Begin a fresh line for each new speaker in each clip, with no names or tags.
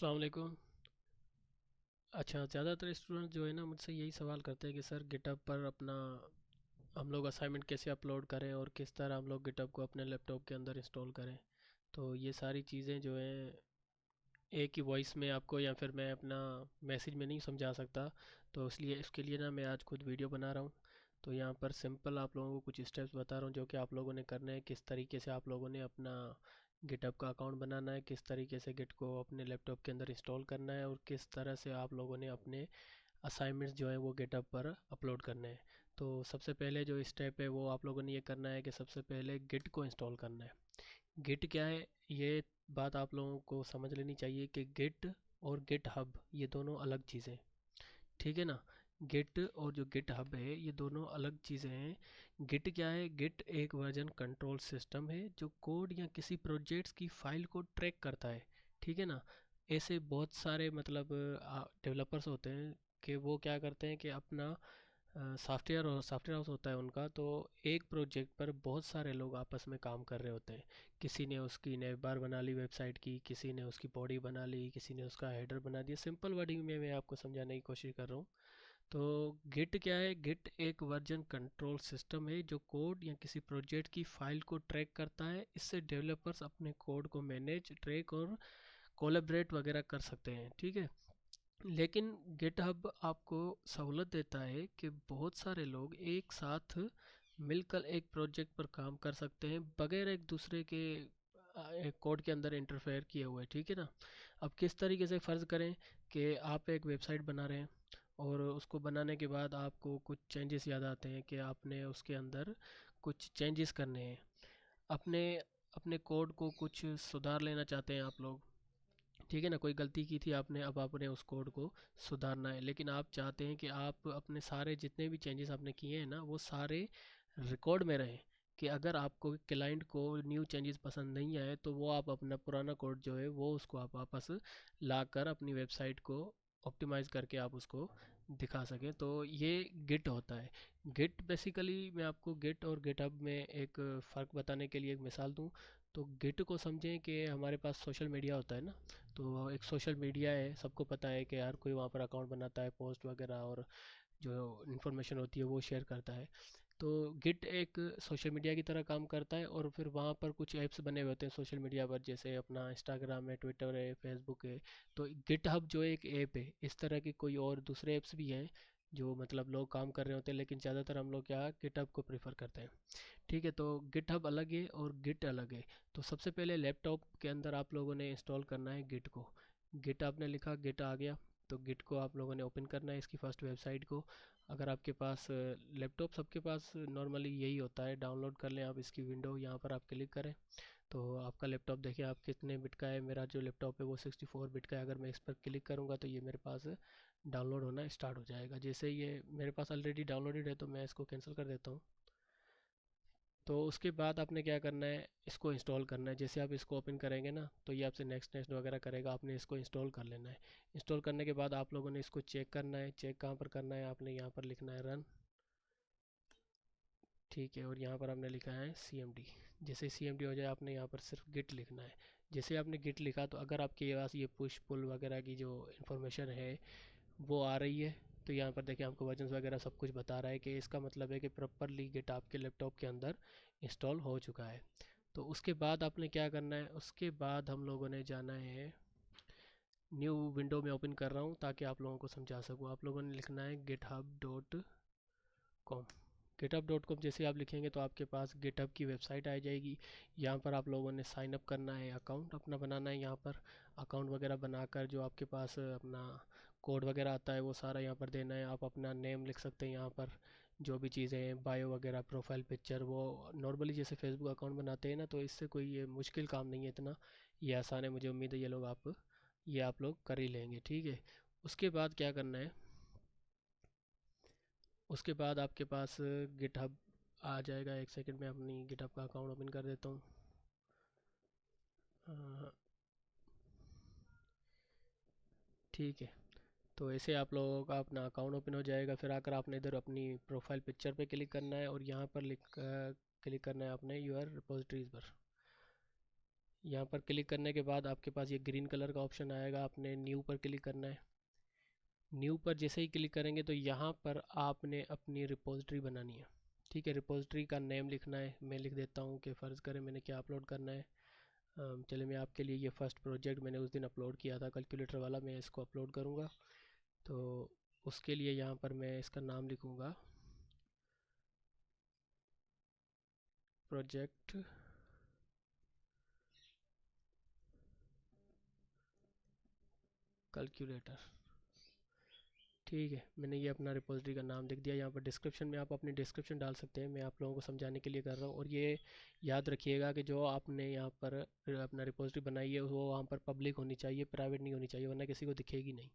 अस्सलाम वालेकुम। अच्छा, ज़्यादातर स्टूडेंट जो है ना मुझसे यही सवाल करते हैं कि सर गिटहब पर अपना हम लोग असाइनमेंट कैसे अपलोड करें और किस तरह हम लोग गिटहब को अपने लैपटॉप के अंदर इंस्टॉल करें। तो ये सारी चीज़ें जो हैं एक ही वॉइस में आपको या फिर मैं अपना मैसेज में नहीं समझा सकता। तो इसलिए इसके लिए ना मैं आज खुद वीडियो बना रहा हूँ। तो यहाँ पर सिंपल आप लोगों को कुछ स्टेप्स बता रहा हूँ जो कि आप लोगों ने करने हैं, किस तरीके से आप लोगों ने अपना गिटहब का अकाउंट बनाना है, किस तरीके से गिट को अपने लैपटॉप के अंदर इंस्टॉल करना है और किस तरह से आप लोगों ने अपने असाइनमेंट्स जो है वो गिटहब पर अपलोड करने हैं। तो सबसे पहले जो स्टेप है वो आप लोगों ने ये करना है कि सबसे पहले गिट को इंस्टॉल करना है। गिट क्या है, ये बात आप लोगों को समझ लेनी चाहिए कि गिट और गिट हब ये दोनों अलग चीज़ें हैं। ठीक है ना। गिट और जो गिट हब है ये दोनों अलग चीज़ें हैं। गिट क्या है, गिट एक वर्जन कंट्रोल सिस्टम है जो कोड या किसी प्रोजेक्ट्स की फाइल को ट्रैक करता है। ठीक है ना। ऐसे बहुत सारे मतलब डेवलपर्स होते हैं कि वो क्या करते हैं कि अपना सॉफ्टवेयर हाउस होता है उनका, तो एक प्रोजेक्ट पर बहुत सारे लोग आपस में काम कर रहे होते हैं। किसी ने उसकी नेव बार बना ली वेबसाइट की, किसी ने उसकी बॉडी बना ली, किसी ने उसका हेडर बना दिया। सिंपल वर्डिंग में मैं आपको समझाने की कोशिश कर रहा हूँ। तो गिट क्या है, गिट एक वर्जन कंट्रोल सिस्टम है जो कोड या किसी प्रोजेक्ट की फाइल को ट्रैक करता है। इससे डेवलपर्स अपने कोड को मैनेज, ट्रैक और कोलैबोरेट वगैरह कर सकते हैं। ठीक है। लेकिन गिटहब आपको सहूलत देता है कि बहुत सारे लोग एक साथ मिलकर एक प्रोजेक्ट पर काम कर सकते हैं बगैर एक दूसरे के एक कोड के अंदर इंटरफेयर किए हुए। ठीक है ना। अब किस तरीके से फ़र्ज़ करें कि आप एक वेबसाइट बना रहे हैं और उसको बनाने के बाद आपको कुछ चेंजेस याद आते हैं कि आपने उसके अंदर कुछ चेंजेस करने हैं। अपने अपने कोड को कुछ सुधार लेना चाहते हैं आप लोग। ठीक है ना। कोई गलती की थी आपने, अब आपने उस कोड को सुधारना है, लेकिन आप चाहते हैं कि आप अपने सारे जितने भी चेंजेस आपने किए हैं ना वो सारे रिकॉर्ड में रहें। कि अगर आपको क्लाइंट को न्यू चेंजेस पसंद नहीं आए तो वो आप अपना पुराना कोड जो है वो उसको आप वापस लाकर अपनी वेबसाइट को ऑप्टिमाइज़ करके आप उसको दिखा सकें। तो ये गिट होता है। गिट बेसिकली मैं आपको गिट और गिटहब में एक फ़र्क बताने के लिए एक मिसाल दूं। तो गिट को समझें कि हमारे पास सोशल मीडिया होता है ना। तो एक सोशल मीडिया है, सबको पता है कि हर कोई वहाँ पर अकाउंट बनाता है, पोस्ट वगैरह और जो इन्फॉर्मेशन होती है वो शेयर करता है। तो गिट एक सोशल मीडिया की तरह काम करता है और फिर वहाँ पर कुछ ऐप्स बने हुए होते हैं सोशल मीडिया पर, जैसे अपना इंस्टाग्राम है, ट्विटर है, फेसबुक है। तो गिट हब जो एक ऐप है, इस तरह की कोई और दूसरे ऐप्स भी हैं जो मतलब लोग काम कर रहे होते हैं, लेकिन ज़्यादातर हम लोग क्या गिट हब को प्रेफर करते हैं। ठीक है। तो गिट हब अलग है और गिट अलग है। तो सबसे पहले लैपटॉप के अंदर आप लोगों ने इंस्टॉल करना है गिट को। गिट आपने लिखा, गिट आ गया। तो गिट को आप लोगों ने ओपन करना है, इसकी फर्स्ट वेबसाइट को। अगर आपके पास लैपटॉप, सबके पास नॉर्मली यही होता है, डाउनलोड कर लें आप इसकी विंडो, यहाँ पर आप क्लिक करें। तो आपका लैपटॉप देखिए आप कितने बिट का है। मेरा जो लैपटॉप है वो 64 बिट का है। अगर मैं इस पर क्लिक करूँगा तो ये मेरे पास डाउनलोड होना स्टार्ट हो जाएगा। जैसे ये मेरे पास ऑलरेडी डाउनलोडेड है तो मैं इसको कैंसिल कर देता हूँ। तो उसके बाद आपने क्या करना है, इसको इंस्टॉल करना है। जैसे आप इसको ओपन करेंगे ना तो ये आपसे नेक्स्ट नेक्स्ट वगैरह करेगा, आपने इसको इंस्टॉल कर लेना है। इंस्टॉल करने के बाद आप लोगों ने इसको चेक करना है। चेक कहाँ पर करना है, आपने यहाँ पर लिखना है रन। ठीक है। और यहाँ पर आपने लिखा है CMD। जैसे CMD हो जाए आपने यहाँ पर सिर्फ गिट लिखना है। जैसे आपने गिट लिखा तो अगर आपके पास ये पुश पुल वगैरह की जो इन्फॉर्मेशन है वो आ रही है, तो यहाँ पर देखिए आपको वर्जन्स वगैरह सब कुछ बता रहा है कि इसका मतलब है कि प्रॉपरली गिट आपके लैपटॉप के अंदर इंस्टॉल हो चुका है। तो उसके बाद आपने क्या करना है, उसके बाद हम लोगों ने जाना है, न्यू विंडो में ओपन कर रहा हूँ ताकि आप लोगों को समझा सकूँ। आप लोगों ने लिखना है github.com। github.com जैसे आप लिखेंगे तो आपके पास गिटहब की वेबसाइट आ जाएगी। यहाँ पर आप लोगों ने साइन अप करना है, अकाउंट अपना बनाना है। यहाँ पर अकाउंट वगैरह बनाकर जो आपके पास अपना कोड वगैरह आता है वो सारा यहाँ पर देना है। आप अपना नेम लिख सकते हैं यहाँ पर, जो भी चीज़ें हैं, बायो वगैरह, प्रोफाइल पिक्चर, वो नॉर्मली जैसे फेसबुक अकाउंट बनाते हैं ना। तो इससे कोई ये मुश्किल काम नहीं है इतना, ये आसान है। मुझे उम्मीद है ये आप लोग कर ही लेंगे। ठीक है। उसके बाद क्या करना है, उसके बाद आपके पास गिटहब आ जाएगा। एक सेकंड में अपनी गिटहब का अकाउंट ओपन कर देता हूँ। ठीक है। तो ऐसे आप लोगों का अपना अकाउंट ओपन हो जाएगा। फिर आकर आपने इधर अपनी प्रोफाइल पिक्चर पे क्लिक करना है और यहाँ पर क्लिक करना है आपने यूआर रिपोजिटरीज पर। यहाँ पर क्लिक करने के बाद आपके पास ये ग्रीन कलर का ऑप्शन आएगा, आपने न्यू पर क्लिक करना है। न्यू पर जैसे ही क्लिक करेंगे तो यहाँ पर आपने अपनी रिपोजिटरी बनानी है। ठीक है, रिपोजिटरी का नेम लिखना है। मैं लिख देता हूँ कि फ़र्ज़ करें मैंने क्या अपलोड करना है। चलिए मैं आपके लिए ये फ़र्स्ट प्रोजेक्ट मैंने उस दिन अपलोड किया था कैलकुलेटर वाला, मैं इसको अपलोड करूँगा। तो उसके लिए यहाँ पर मैं इसका नाम लिखूँगा प्रोजेक्ट कैलकुलेटर। ठीक है, मैंने ये अपना रिपोजिटरी का नाम लिख दिया। यहाँ पर डिस्क्रिप्शन में आप अपनी डिस्क्रिप्शन डाल सकते हैं, मैं आप लोगों को समझाने के लिए कर रहा हूँ। और ये याद रखिएगा कि जो आपने यहाँ पर अपना रिपोजिटरी बनाई है वो वहाँ पर पब्लिक होनी चाहिए, प्राइवेट नहीं होनी चाहिए, वरना किसी को दिखेगी नहीं।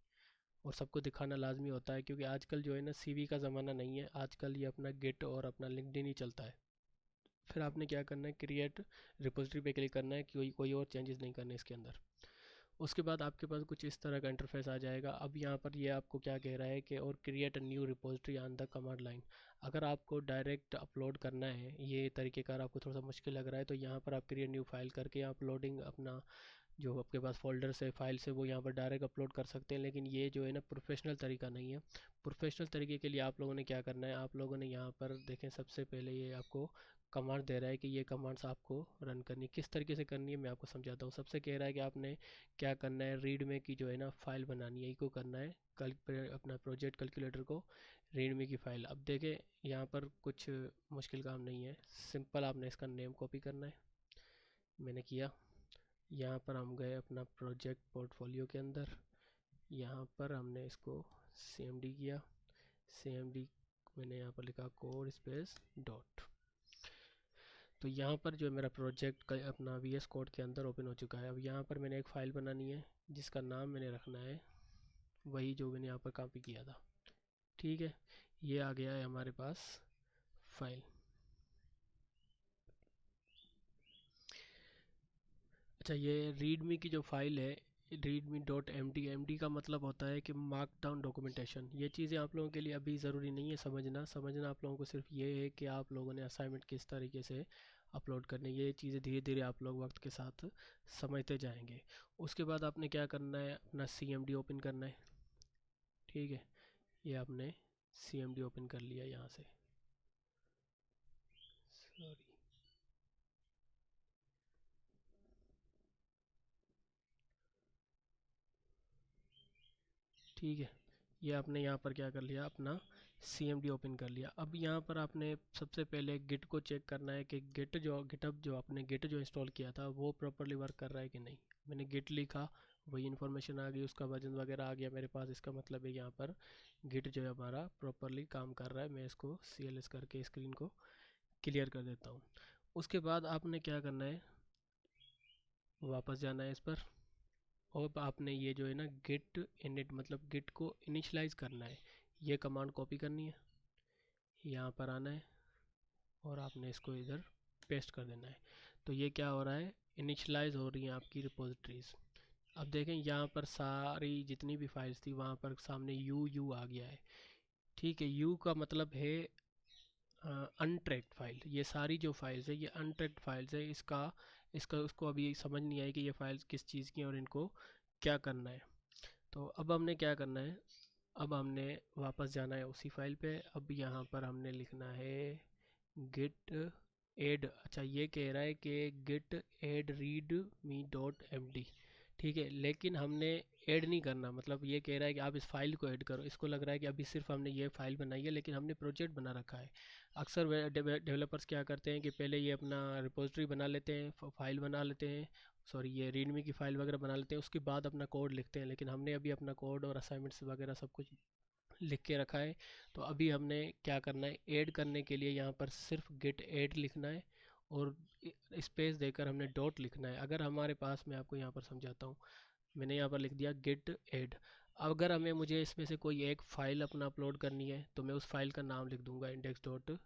और सबको दिखाना लाजमी होता है, क्योंकि आजकल जो है ना सीवी का ज़माना नहीं है, आजकल ये अपना गिट और अपना लिंक्डइन ही चलता है। फिर आपने क्या करना है, क्रिएट रिपोजिटरी पे क्लिक करना है, कोई कोई और चेंजेस नहीं करने इसके अंदर। उसके बाद आपके पास कुछ इस तरह का इंटरफेस आ जाएगा। अब यहाँ पर ये आपको क्या कह रहा है कि और create a new repository on the command line. अगर आपको डायरेक्ट अपलोड करना है, ये तरीक़ेकार आपको थोड़ा सा मुश्किल लग रहा है, तो यहाँ पर आप क्रिएट न्यू फाइल करके अपलोडिंग अपना जो आपके पास फोल्डर से फाइल से वो यहाँ पर डायरेक्ट अपलोड कर सकते हैं। लेकिन ये जो है ना प्रोफेशनल तरीका नहीं है। प्रोफेशनल तरीके के लिए आप लोगों ने क्या करना है, आप लोगों ने यहाँ पर देखें सबसे पहले ये आपको कमांड दे रहा है कि ये कमांड्स आपको रन करनी है। किस तरीके से करनी है मैं आपको समझाता हूँ। सबसे कह रहा है कि आपने क्या करना है, रीड में की जो है ना फाइल बनानी है, इको करना है कल अपना प्रोजेक्ट कैलकुलेटर को रीड में की फ़ाइल। अब देखें यहाँ पर कुछ मुश्किल काम नहीं है, सिंपल आपने इसका नेम कॉपी करना है। मैंने किया। यहाँ पर हम गए अपना प्रोजेक्ट पोर्टफोलियो के अंदर, यहाँ पर हमने इसको CMD किया। CMD मैंने यहाँ पर लिखा कोड स्पेस डॉट। तो यहाँ पर जो मेरा प्रोजेक्ट का अपना VS कोड के अंदर ओपन हो चुका है। अब यहाँ पर मैंने एक फ़ाइल बनानी है जिसका नाम मैंने रखना है वही जो मैंने यहाँ पर कॉपी किया था। ठीक है, ये आ गया है हमारे पास फाइल। अच्छा, ये रीडमी की जो फाइल है रीडमी डॉट एम डी का मतलब होता है कि मार्क डाउन डॉक्यूमेंटेशन। ये चीज़ें आप लोगों के लिए अभी ज़रूरी नहीं है समझना आप लोगों को सिर्फ ये है कि आप लोगों ने असाइनमेंट किस तरीके से अपलोड करने, ये चीज़ें धीरे धीरे आप लोग वक्त के साथ समझते जाएंगे। उसके बाद आपने क्या करना है, अपना CMD ओपन करना है। ठीक है, ये आपने CMD ओपन कर लिया यहाँ से। सॉरी। ठीक है, ये आपने यहाँ पर क्या कर लिया, अपना CMD ओपन कर लिया। अब यहाँ पर आपने सबसे पहले गिट को चेक करना है कि गिटअप जो आपने गिट जो इंस्टॉल किया था वो प्रॉपरली वर्क कर रहा है कि नहीं। मैंने गिट लिखा, वही इन्फॉर्मेशन आ गई, उसका वर्जन वगैरह आ गया मेरे पास। इसका मतलब है यहाँ पर गिट जो है हमारा प्रॉपरली काम कर रहा है। मैं इसको CLS करके स्क्रीन को क्लियर कर देता हूँ। उसके बाद आपने क्या करना है, वापस जाना है इस पर। और आपने ये जो है ना गिट इनिट मतलब गिट को इनिशलाइज करना है, ये कमांड कॉपी करनी है, यहाँ पर आना है और आपने इसको इधर पेस्ट कर देना है। तो ये क्या हो रहा है, इनिशलाइज हो रही हैं आपकी रिपोजिटरीज। अब देखें यहाँ पर सारी जितनी भी फाइल्स थी वहाँ पर सामने यू आ गया है। ठीक है, यू का मतलब है अनट्रैक्ड फाइल। ये सारी जो फाइल्स है ये अनट्रैक्ड फाइल्स है। इसका इसका उसको अभी समझ नहीं आई कि ये फाइल्स किस चीज़ की हैं और इनको क्या करना है। तो अब हमने क्या करना है, अब हमने वापस जाना है उसी फाइल पे। अब यहाँ पर हमने लिखना है गिट एड। अच्छा, ये कह रहा है कि गिट एड रीड मी डॉट MD। ठीक है, लेकिन हमने ऐड नहीं करना, मतलब ये कह रहा है कि आप इस फाइल को ऐड करो। इसको लग रहा है कि अभी सिर्फ हमने ये फाइल बनाई है लेकिन हमने प्रोजेक्ट बना रखा है। अक्सर डेवलपर्स क्या करते हैं कि पहले ये अपना रिपोजिटरी बना लेते हैं, फाइल बना लेते हैं, सॉरी ये रीडमी की फ़ाइल वगैरह बना लेते हैं, उसके बाद अपना कोड लिखते हैं। लेकिन हमने अभी अपना कोड और असाइनमेंट्स वगैरह सब कुछ लिख के रखा है। तो अभी हमने क्या करना है, ऐड करने के लिए यहाँ पर सिर्फ गेट ऐड लिखना है और स्पेस देकर हमने डॉट लिखना है। अगर हमारे पास, मैं आपको यहाँ पर समझाता हूँ, मैंने यहाँ पर लिख दिया गेट ऐड। अगर हमें मुझे इसमें से कोई एक फ़ाइल अपना अपलोड करनी है तो मैं उस फाइल का नाम लिख दूंगा index.tx।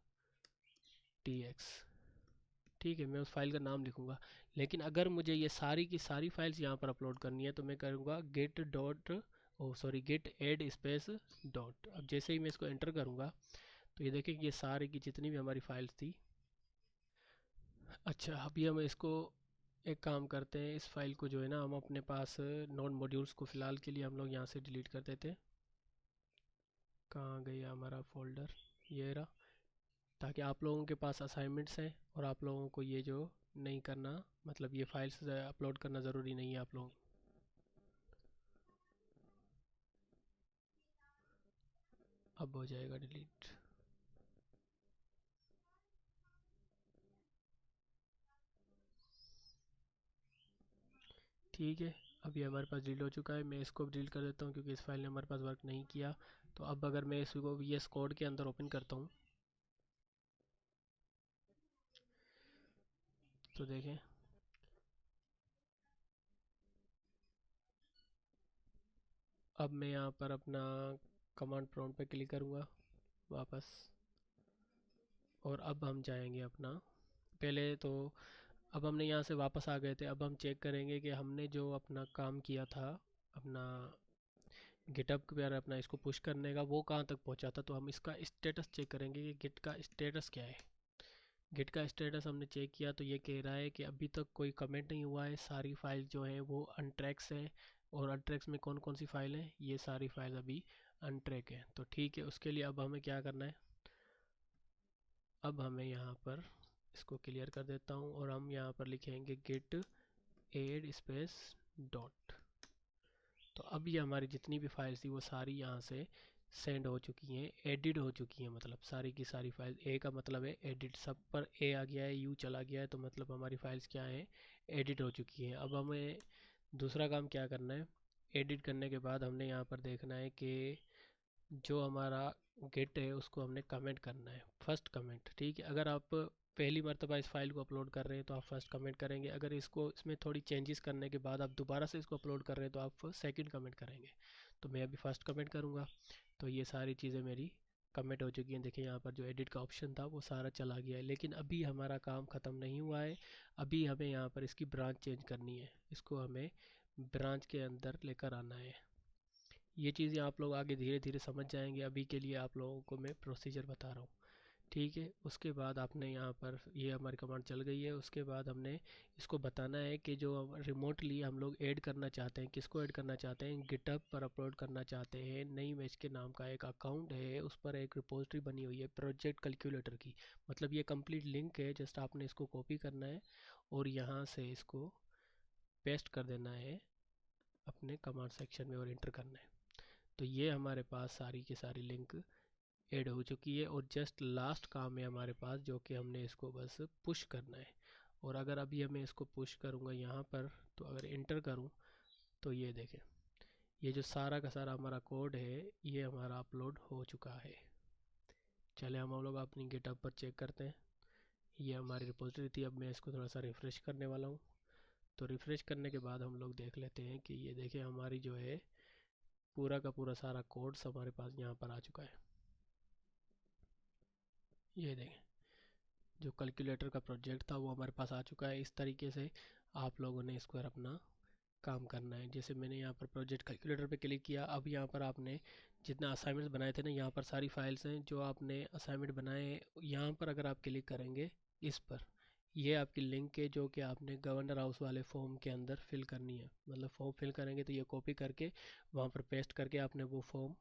ठीक है, मैं उस फाइल का नाम लिखूंगा। लेकिन अगर मुझे ये सारी की सारी फाइल्स यहाँ पर अपलोड करनी है तो मैं करूँगा get dot O sorry get add space dot. अब जैसे ही मैं इसको एंटर करूँगा तो ये देखें कि ये सारी की जितनी भी हमारी फाइल्स थी। अच्छा, अभी हम इसको एक काम करते हैं, इस फाइल को जो है ना हम अपने पास नोड मॉड्यूल्स को फ़िलहाल के लिए हम लोग यहाँ से डिलीट कर देते हैं। कहाँ गया हमारा फोल्डर, ये रहा, ताकि आप लोगों के पास असाइनमेंट्स हैं और आप लोगों को ये जो नहीं करना, मतलब ये फाइल्स अपलोड करना ज़रूरी नहीं है आप लोगों। अब हो जाएगा डिलीट। ठीक है, अब ये हमारे पास डिलीट हो चुका है। मैं इसको डिलीट कर देता हूँ क्योंकि इस फाइल ने हमारे पास वर्क नहीं किया। तो अब अगर मैं इसको VS कोड के अंदर ओपन करता हूँ तो देखें, अब मैं यहाँ पर अपना कमांड प्रॉम्प्ट पे क्लिक करूँगा वापस, और अब हम जाएंगे अपना, पहले तो अब हमने यहाँ से वापस आ गए थे। अब हम चेक करेंगे कि हमने जो अपना काम किया था अपना गिटअप पर अपना इसको पुश करने का, वो कहाँ तक पहुँचा था। तो हम इसका स्टेटस चेक करेंगे कि गिट का स्टेटस क्या है। गिट का स्टेटस हमने चेक किया तो ये कह रहा है कि अभी तक कोई कमेंट नहीं हुआ है, सारी फाइल जो है वो अनट्रैक्स है। और अनट्रैक्स में कौन कौन सी फाइल है, ये सारी फाइल अभी अनट्रैक है। तो ठीक है, उसके लिए अब हमें क्या करना है, अब हमें यहाँ पर इसको क्लियर कर देता हूँ और हम यहाँ पर लिखेंगे गिट एड स्पेस डॉट। तो अब ये हमारी जितनी भी फाइल्स थी वो सारी यहाँ से सेंड हो चुकी हैं, एडिट हो चुकी हैं, मतलब सारी की सारी फाइल। ए का मतलब है एडिट, सब पर ए आ गया है, यू चला गया है, तो मतलब हमारी फाइल्स क्या है, एडिट हो चुकी हैं। अब हमें दूसरा काम क्या करना है, एडिट करने के बाद हमने यहाँ पर देखना है कि जो हमारा गेट है उसको हमने कमेंट करना है, फर्स्ट कमेंट। ठीक है, अगर आप पहली मर्तबा इस फाइल को अपलोड कर रहे हैं तो आप फर्स्ट कमेंट करेंगे। अगर इसको इसमें थोड़ी चेंजेस करने के बाद आप दोबारा से इसको अपलोड कर रहे हैं तो आप सेकंड कमेंट करेंगे। तो मैं अभी फर्स्ट कमेंट करूँगा। तो ये सारी चीज़ें मेरी कमेंट हो चुकी हैं। देखिए यहाँ पर जो एडिट का ऑप्शन था वो सारा चला गया है, लेकिन अभी हमारा काम ख़त्म नहीं हुआ है। अभी हमें यहाँ पर इसकी ब्रांच चेंज करनी है, इसको हमें ब्रांच के अंदर लेकर आना है। ये चीज़ें आप लोग आगे धीरे धीरे समझ जाएंगे, अभी के लिए आप लोगों को मैं प्रोसीजर बता रहा हूँ। ठीक है, उसके बाद आपने यहाँ पर ये हमारी कमांड चल गई है। उसके बाद हमने इसको बताना है कि जो रिमोटली हम लोग ऐड करना चाहते हैं, किसको ऐड करना चाहते हैं, गिटहब पर अपलोड करना चाहते हैं। नई मैच के नाम का एक अकाउंट है, उस पर एक रिपोजिटरी बनी हुई है प्रोजेक्ट कैलकुलेटर की, मतलब ये कंप्लीट लिंक है। जस्ट आपने इसको कॉपी करना है और यहाँ से इसको पेस्ट कर देना है अपने कमांड सेक्शन में और इंटर करना है। तो ये हमारे पास सारी की सारी लिंक ऐड हो चुकी है और जस्ट लास्ट काम है हमारे पास, जो कि हमने इसको बस पुश करना है। और अगर अभी मैं इसको पुश करूँगा यहाँ पर, तो अगर इंटर करूँ तो ये देखें, ये जो सारा का सारा हमारा कोड है ये हमारा अपलोड हो चुका है। चले हम लोग अपनी गिटहब पर चेक करते हैं। ये हमारी रिपोजिटरी थी। अब मैं इसको थोड़ा सा रिफ़्रेश करने वाला हूँ। तो रिफ़्रेश करने के बाद हम लोग देख लेते हैं कि ये देखें हमारी जो है पूरा का पूरा सारा कोड्स हमारे पास यहाँ पर आ चुका है। ये देखें, जो कैलकुलेटर का प्रोजेक्ट था वो हमारे पास आ चुका है। इस तरीके से आप लोगों ने इसको अपना काम करना है। जैसे मैंने यहाँ पर प्रोजेक्ट कैलकुलेटर पे क्लिक किया, अब यहाँ पर आपने जितना असाइनमेंट्स बनाए थे ना, यहाँ पर सारी फाइल्स हैं जो आपने असाइनमेंट बनाए हैं। यहाँ पर अगर आप क्लिक करेंगे इस पर, ये आपकी लिंक है जो कि आपने गवर्नर हाउस वाले फॉर्म के अंदर फिल करनी है। मतलब फॉर्म फिल करेंगे तो ये कॉपी करके वहाँ पर पेस्ट करके आपने वो फॉर्म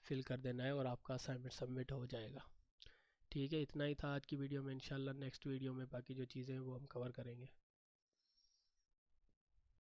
फिल कर देना है और आपका असाइनमेंट सबमिट हो जाएगा। ठीक है, इतना ही था आज की वीडियो में। इंशाल्लाह नेक्स्ट वीडियो में बाकी जो चीज़ें हैं वो हम कवर करेंगे।